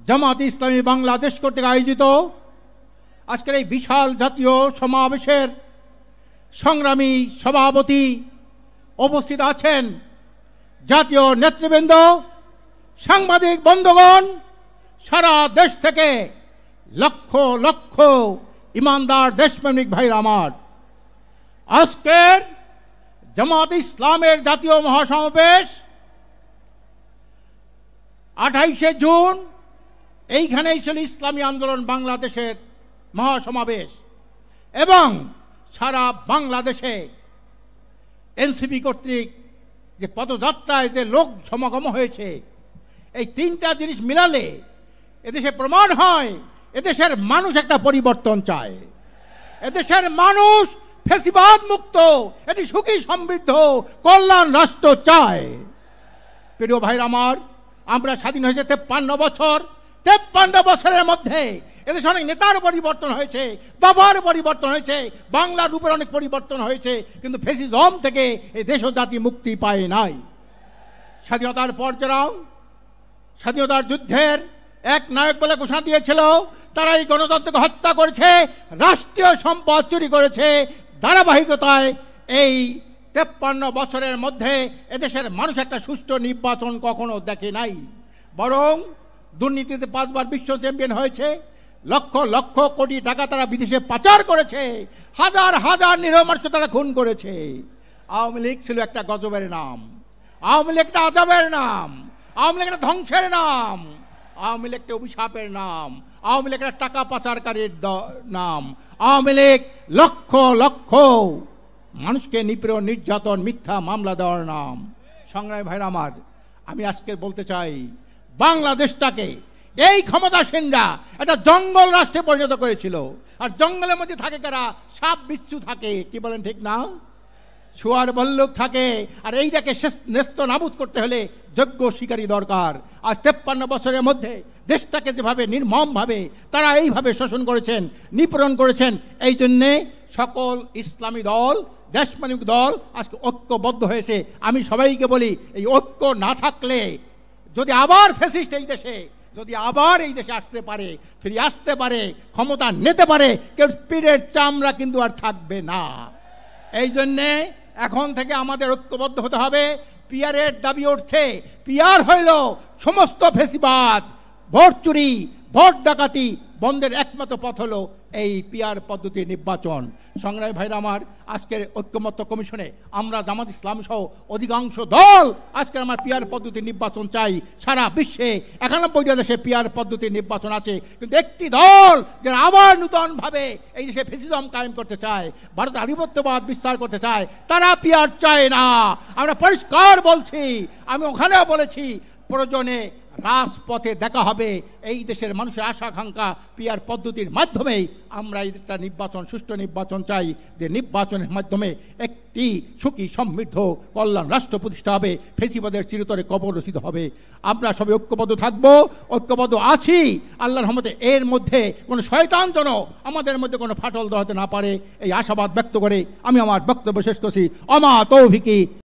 জামাত ইসলামী বাংলাদেশ কর্তৃক আয়োজিত আজকের এই বিশাল জাতীয় সমাবেশের সংগ্রামী সভাপতি উপস্থিত আছেন, জাতীয় নেতৃবৃন্দ, সাংবাদিক বন্ধুগণ, সারা দেশ থেকে লক্ষ লক্ষ ইমানদার দেশপ্রেমিক ভাইরা আমার, আজকের জামাত ইসলামের জাতীয় মহাসমাবেশ 28শে জুন এইখানেই ছিল ইসলামী আন্দোলন বাংলাদেশের মহাসমাবেশ এবং সারা বাংলাদেশে এনসিপি কর্তৃক যে পদযাত্রায় যে লোক সমাগম হয়েছে, এই তিনটা জিনিস মিলালে এদেশে প্রমাণ হয় এদেশের মানুষ একটা পরিবর্তন চায়। এদেশের মানুষ ফ্যাসিবাদ মুক্ত এটি সুখী সমৃদ্ধ কল্যাণ রাষ্ট্র চায়। প্রিয় ভাইরা আমার, আমরা স্বাধীন হয়েছে 53 বছর। 53 বছরের মধ্যে এদেশে অনেক নেতার পরিবর্তন হয়েছে, দফার পরিবর্তন হয়েছে, বাংলার রূপের অনেক পরিবর্তন হয়েছে, কিন্তু ফ্যাসিজম থেকে এই দেশ ও জাতি মুক্তি পায় নাই। স্বাধীনতার পর যারা স্বাধীনতার যুদ্ধের এক নায়ক বলে ঘোষণা দিয়েছিল, তারা এই গণতন্ত্রকে হত্যা করেছে, রাষ্ট্রীয় সম্পদ চুরি করেছে। ধারাবাহিকতায় এই 53 বছরের মধ্যে এদেশের মানুষ একটা সুষ্ঠু নির্বাচন কখনো দেখে নাই, বরং দুর্নীতিতে 5 বার বিশ্ব চ্যাম্পিয়ন হয়েছে, লক্ষ লক্ষ কোটি টাকা তারা বিদেশে পাচার করেছে, হাজার হাজার নিরীহ মানুষকে তারা খুন করেছে। আওয়ামী লীগ ছিল একটা গজবের নাম, আওয়ামী লীগ একটা আযাবের নাম, আওয়ামী লীগ একটা ধ্বংসের নাম, আওয়ামী লীগ একটা অভিশাপের নাম, আওয়ামী লীগ একটা টাকা পাচারকারীর নাম, আওয়ামী লীগ লক্ষ লক্ষ মানুষকে নিপীড়ন, নির্যাতন, মিথ্যা মামলা দেওয়ার নাম। সংগ্রামী ভাইরা আমার, আমি আজকে বলতে চাই, বাংলাদেশটাকে এই ক্ষমতাসীনরা একটা জঙ্গল রাষ্ট্রে পরিণত করেছিল। আর জঙ্গলের মধ্যে থাকে কারা? সাপ বিচ্ছু থাকে, কি বলেন ঠিক না? শুয়ার ভল্লুক থাকে। আর এইটাকে নেস্ত নাবুদ করতে হলে যোগ্য শিকারী দরকার। আজ 53 বছরের মধ্যে দেশটাকে যেভাবে নির্মমভাবে তারা এইভাবে শোষণ করেছেন, নিপীড়ন করেছেন, এই জন্যে সকল ইসলামী দল, দেশপ্রেমিক দল আজকে ঐক্যবদ্ধ হয়েছে। আমি সবাইকে বলি, এই ঐক্য না থাকলে যদি আবার ফ্যাসিস্ট এই দেশে আসতে পারে, ফিরে আসতে পারে, ক্ষমতা নিতে পারে, কেউ পীরের চামড়া কিন্তু আর থাকবে না। এই জন্যে এখন থেকে আমাদের ঐক্যবদ্ধ হতে হবে। পিয়ারের দাবি উঠছে, পিয়ার হইল সমস্ত ফ্যাসিবাদ, ভোট চুরি, ভোট ডাকাতি বন্ধের একমাত্র পথ হলো এই পিয়ার পদ্ধতির নির্বাচন। সংগ্রামী ভাইরা আমার, আজকের ঐক্যমত্য কমিশনে আমরা জামাত ইসলাম সহ অধিকাংশ দল আজকের আমার পিয়ার পদ্ধতির নির্বাচন চাই। সারা বিশ্বে 91টা দেশে পিয়ার পদ্ধতির নির্বাচন আছে, কিন্তু একটি দল যারা আবার নূতনভাবে এই দেশে ফ্যাসিজম কায়েম করতে চায়, ভারত আধিপত্যবাদ বিস্তার করতে চায়, তারা পিয়ার চায় না। আমরা পরিষ্কার বলছি, আমি ওখানেও বলেছি, প্রয়োজনে রাজপথে দেখা হবে। এই দেশের মানুষের আশা আকাঙ্ক্ষা পিয়ার পদ্ধতির মাধ্যমেই আমরা একটা নির্বাচন, সুষ্ঠু নির্বাচন চাই, যে নির্বাচনের মাধ্যমে একটি সুখী সমৃদ্ধ কল্যাণ রাষ্ট্র প্রতিষ্ঠা হবে, ফেসিবাদের চিরতরে কবর রচিত হবে। আমরা সবাই ঐক্যবদ্ধ থাকবো, ঐক্যবদ্ধ আছি। আল্লাহর রহমতে এর মধ্যে কোনো শয়তান যেন আমাদের মধ্যে কোনো ফাটল ধরাতে না পারে, এই আশাবাদ ব্যক্ত করে আমি আমার বক্তব্য শেষ করছি। আমা তৌফিকি